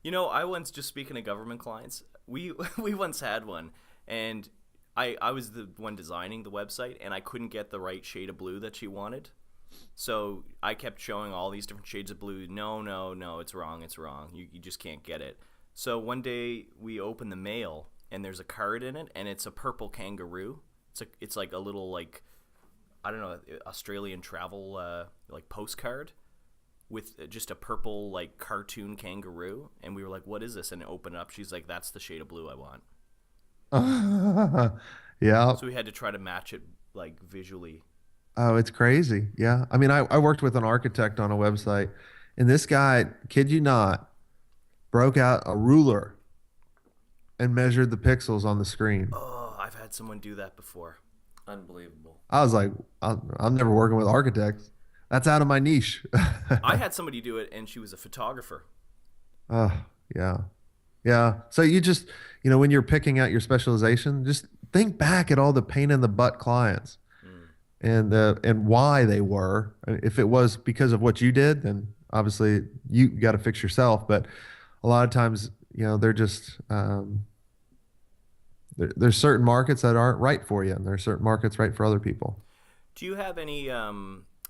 Speaker 6: I once, just speaking of government clients, we once had one, and I was the one designing the website, and I couldn't get the right shade of blue that she wanted. So I kept showing all these different shades of blue. No, it's wrong. You just can't get it. So one day we open the mail, and there's a card in it, and it's a purple kangaroo. It's like a little, like, I don't know, Australian travel postcard with just a purple, like, cartoon kangaroo. And we were like, what is this? And it opened up. She's like, that's the shade of blue I want.
Speaker 4: Yeah.
Speaker 6: So we had to try to match it, like, visually.
Speaker 4: Oh, it's crazy. Yeah. I mean, I worked with an architect on a website, and this guy, kid you not, broke out a ruler and measured the pixels on the screen.
Speaker 6: Oh, I've had someone do that before.
Speaker 5: Unbelievable.
Speaker 4: I was like, I'm never working with architects. That's out of my niche.
Speaker 6: I had somebody do it, and she was a photographer.
Speaker 4: Oh, yeah. Yeah. So you just, when you're picking out your specialization, just think back at all the pain in the butt clients and why they were. If it was because of what you did, then obviously you got to fix yourself. But a lot of times, they're just, there's certain markets that aren't right for you, and there's certain markets right for other people.
Speaker 6: Do you have any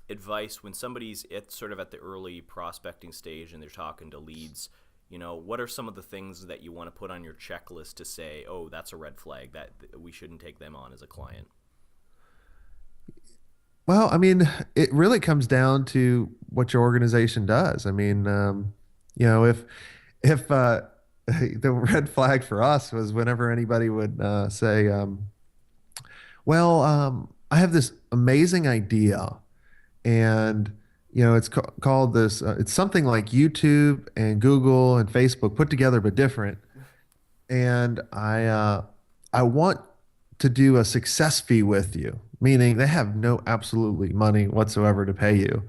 Speaker 6: advice when somebody's at the early prospecting stage and they're talking to leads? What are some of the things that you want to put on your checklist to say, oh, that's a red flag, that we shouldn't take them on as a client?
Speaker 4: Well, I mean, it really comes down to what your organization does. I mean, if the red flag for us was whenever anybody would say, I have this amazing idea, and it's called this. It's something like YouTube and Google and Facebook put together but different. And I want to do a success fee with you, meaning they have no absolutely money whatsoever to pay you,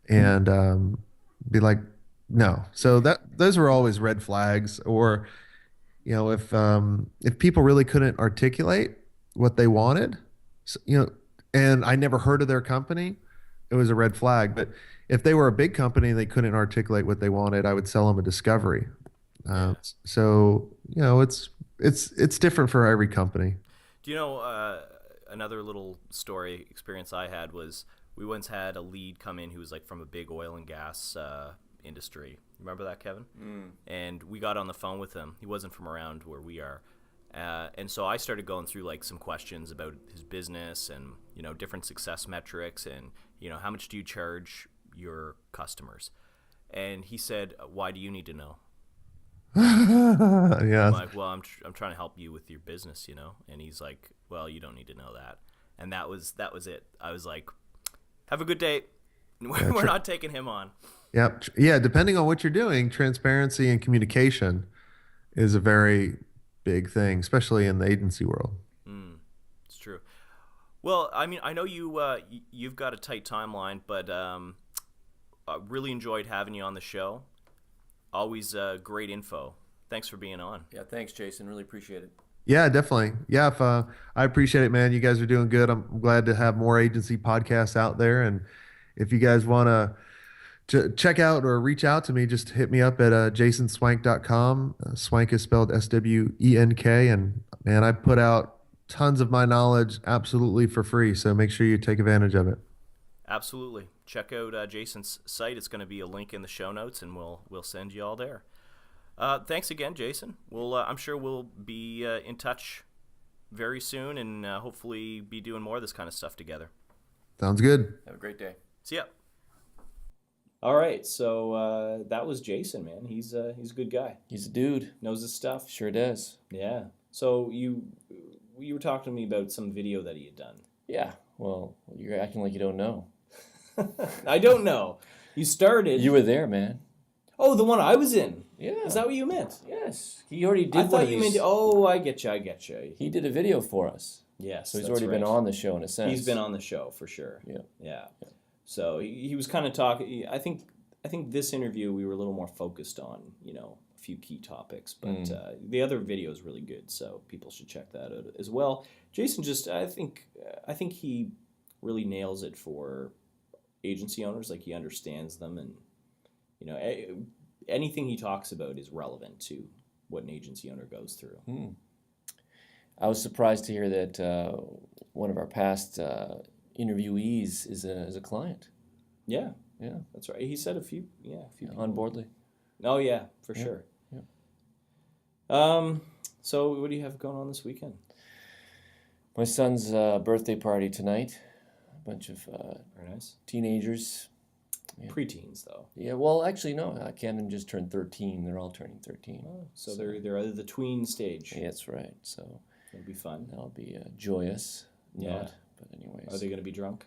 Speaker 4: and be like, no. So those were always red flags. Or if people really couldn't articulate what they wanted, and I never heard of their company, it was a red flag. But if they were a big company and they couldn't articulate what they wanted, I would sell them a discovery. So it's different for every company.
Speaker 6: Do you know another little story experience I had was we once had a lead come in who was like from a big oil and gas industry. Remember that, Kevin? And we got on the phone with him. He wasn't from around where we are. And so I started going through like some questions about his business and, different success metrics and, how much do you charge your customers? And he said, why do you need to know?
Speaker 4: Yeah.
Speaker 6: I'm like, well, I'm trying to help you with your business, And he's like, well, you don't need to know that. And that was it. I was like, have a good day. We're not taking him on.
Speaker 4: Yep. Yeah. Depending on what you're doing, transparency and communication is a very big thing, especially in the agency world.
Speaker 6: It's true. Well, I mean, I know you've got a tight timeline, but I really enjoyed having you on the show. Always great info. Thanks for being on.
Speaker 5: Yeah, thanks, Jason. Really appreciate it.
Speaker 4: Yeah, definitely. Yeah, I appreciate it, man. You guys are doing good. I'm glad to have more agency podcasts out there. And if you guys want to check out or reach out to me, just hit me up at jasonswenk.com. Swenk is spelled Swenk. And man, I put out tons of my knowledge absolutely for free. So make sure you take advantage of it.
Speaker 6: Absolutely. Check out Jason's site. It's going to be a link in the show notes, and we'll send you all there. Thanks again, Jason. I'm sure we'll be in touch very soon, and hopefully be doing more of this kind of stuff together.
Speaker 4: Sounds good.
Speaker 5: Have a great day.
Speaker 6: See ya.
Speaker 2: All right, so that was Jason, man. He's a good guy.
Speaker 3: He's a dude.
Speaker 2: Knows his stuff.
Speaker 3: Sure does.
Speaker 2: Yeah. So you were talking to me about some video that he had done.
Speaker 3: Yeah. Well, you're acting like you don't know.
Speaker 2: I don't know. You started.
Speaker 3: You were there, man.
Speaker 2: Oh, the one I was in.
Speaker 3: Yeah.
Speaker 2: Is that what you meant?
Speaker 3: Yes. He already did
Speaker 2: I
Speaker 3: one
Speaker 2: thought
Speaker 3: of
Speaker 2: you
Speaker 3: these.
Speaker 2: meant. Oh, I get you.
Speaker 3: He did a video for us.
Speaker 2: Yes.
Speaker 3: So he's
Speaker 2: that's
Speaker 3: already been
Speaker 2: right.
Speaker 3: on the show in a sense.
Speaker 2: He's been on the show for sure.
Speaker 3: Yeah.
Speaker 2: Yeah. So he was kind of talking. I think this interview we were a little more focused on, a few key topics, but the other video is really good, so people should check that out as well. Jason I think he really nails it for agency owners. Like, he understands them, and anything he talks about is relevant to what an agency owner goes through.
Speaker 3: I was surprised to hear that one of our past interviewees is a client.
Speaker 2: Yeah,
Speaker 3: Yeah.
Speaker 2: that's right. He said a few people.
Speaker 3: On Boardly.
Speaker 2: Oh yeah, for
Speaker 3: Yeah.
Speaker 2: sure.
Speaker 3: Yeah.
Speaker 2: So what do you have going on this weekend?
Speaker 3: My son's birthday party tonight. A bunch of
Speaker 2: Very nice.
Speaker 3: teenagers. Yeah.
Speaker 2: Preteens though.
Speaker 3: Yeah, well, actually, no. Camden just turned 13. They're all turning 13.
Speaker 2: Oh, so they're at the tween stage.
Speaker 3: Yeah, that's right. So
Speaker 2: It'll be fun.
Speaker 3: that'll be joyous.
Speaker 2: Yeah.
Speaker 3: Not, but anyways.
Speaker 2: Are they going to be drunk?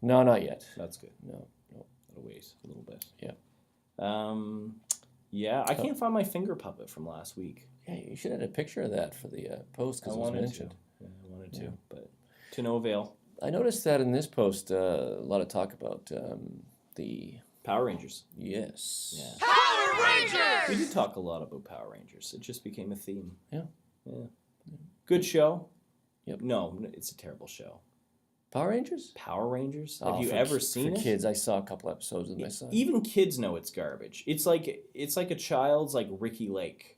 Speaker 3: No, not yet.
Speaker 2: That's good.
Speaker 3: No.
Speaker 2: That'll wait a little bit.
Speaker 3: Yeah.
Speaker 2: Yeah, I can't find my finger puppet from last week.
Speaker 3: Yeah, you should have had a picture of that for the post because it was mentioned.
Speaker 2: Yeah, I wanted to, but to no avail.
Speaker 3: I noticed that in this post, a lot of talk about the
Speaker 2: Power Rangers.
Speaker 3: yes.
Speaker 2: Yeah.
Speaker 8: Power Rangers!
Speaker 2: We did talk a lot about Power Rangers. It just became a theme.
Speaker 3: Yeah.
Speaker 2: Good show.
Speaker 3: Yep.
Speaker 2: No, it's a terrible show.
Speaker 3: Power Rangers?
Speaker 2: Power Rangers? Have
Speaker 3: Oh,
Speaker 2: you
Speaker 3: for
Speaker 2: ever
Speaker 3: ki-
Speaker 2: seen
Speaker 3: for
Speaker 2: it?
Speaker 3: kids? I saw a couple episodes with my son.
Speaker 2: Even kids know it's garbage. It's like a child's like Ricky Lake.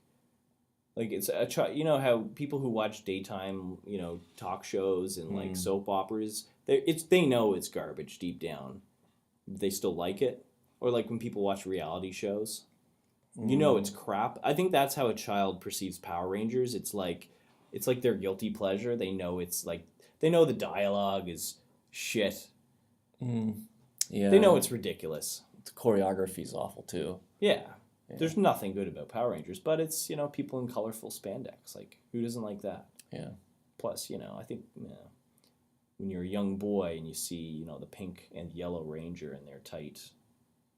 Speaker 2: Like, it's a child. You know how people who watch daytime, talk shows and like soap operas, they know it's garbage deep down. They still like it. Or like when people watch reality shows, it's crap. I think that's how a child perceives Power Rangers. It's like their guilty pleasure. They know they know the dialogue is shit.
Speaker 3: Yeah.
Speaker 2: They know it's ridiculous.
Speaker 3: the choreography's awful too.
Speaker 2: Yeah. There's nothing good about Power Rangers, but it's, people in colorful spandex. Like, who doesn't like that?
Speaker 3: Yeah.
Speaker 2: Plus, I think when you're a young boy and you see, the pink and yellow Ranger in their tight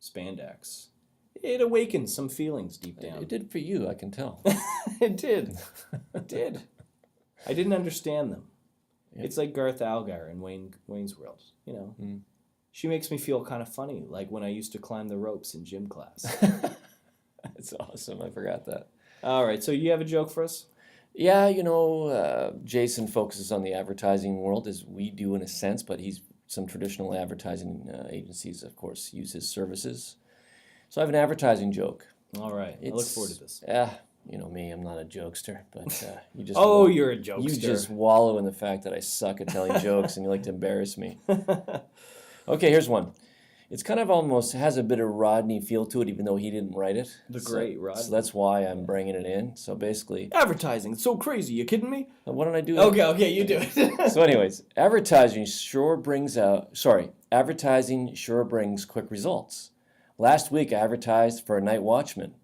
Speaker 2: spandex, it awakens some feelings deep down.
Speaker 3: It did for you, I can tell.
Speaker 2: It did. It did. I didn't understand them.
Speaker 3: Yeah.
Speaker 2: It's like Garth Algar in Wayne's World, She makes me feel kind of funny, like when I used to climb the ropes in gym class.
Speaker 3: That's awesome. I forgot that.
Speaker 2: All right, so you have a joke for us?
Speaker 3: Yeah, Jason focuses on the advertising world as we do in a sense, but some traditional advertising agencies, of course, use his services. So I have an advertising joke.
Speaker 2: All right, I look forward to this.
Speaker 3: You know me, I'm not a jokester, but you just
Speaker 2: You're a jokester.
Speaker 3: You just wallow in the fact that I suck at telling jokes and you like to embarrass me. Okay, here's one. It's kind of almost has a bit of Rodney feel to it, even though he didn't write it.
Speaker 2: Great Rodney.
Speaker 3: So that's why I'm bringing it in. So basically,
Speaker 2: Advertising, it's so crazy. You kidding me?
Speaker 3: why don't I do that?
Speaker 2: Okay, you do it.
Speaker 3: So anyways, advertising sure brings quick results. Last week I advertised for a night watchman.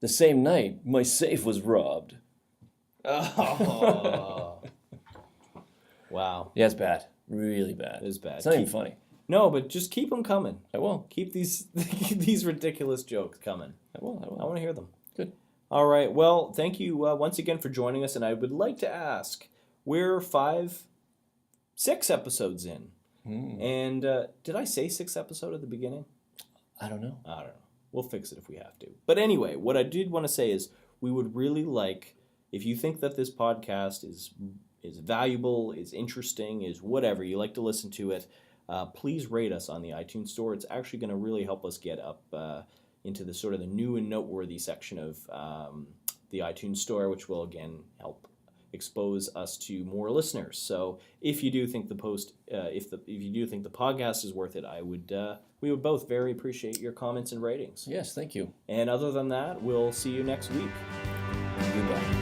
Speaker 3: The same night, my safe was robbed.
Speaker 2: Oh. Wow.
Speaker 3: Yeah, it's bad. Really bad.
Speaker 2: It is bad.
Speaker 3: It's not even funny.
Speaker 2: No, but just keep them coming.
Speaker 3: I will.
Speaker 2: Keep these ridiculous jokes coming.
Speaker 3: I will.
Speaker 2: I want to hear them.
Speaker 3: Good.
Speaker 2: All right. Well, thank you once again for joining us. And I would like to ask, we're 6 episodes in. And did I say 6th episode at the beginning?
Speaker 3: I don't know.
Speaker 2: I don't know. We'll fix it if we have to. But anyway, what I did want to say is we would really like, if you think that this podcast is valuable, is interesting, is whatever, you like to listen to it, please rate us on the iTunes Store. It's actually going to really help us get up into the sort of the new and noteworthy section of the iTunes Store, which will, again, help expose us to more listeners. So if you do think the podcast is worth it, we would both very appreciate your comments and ratings.
Speaker 3: Yes, thank you.
Speaker 2: And other than that, we'll see you next week.
Speaker 3: Goodbye.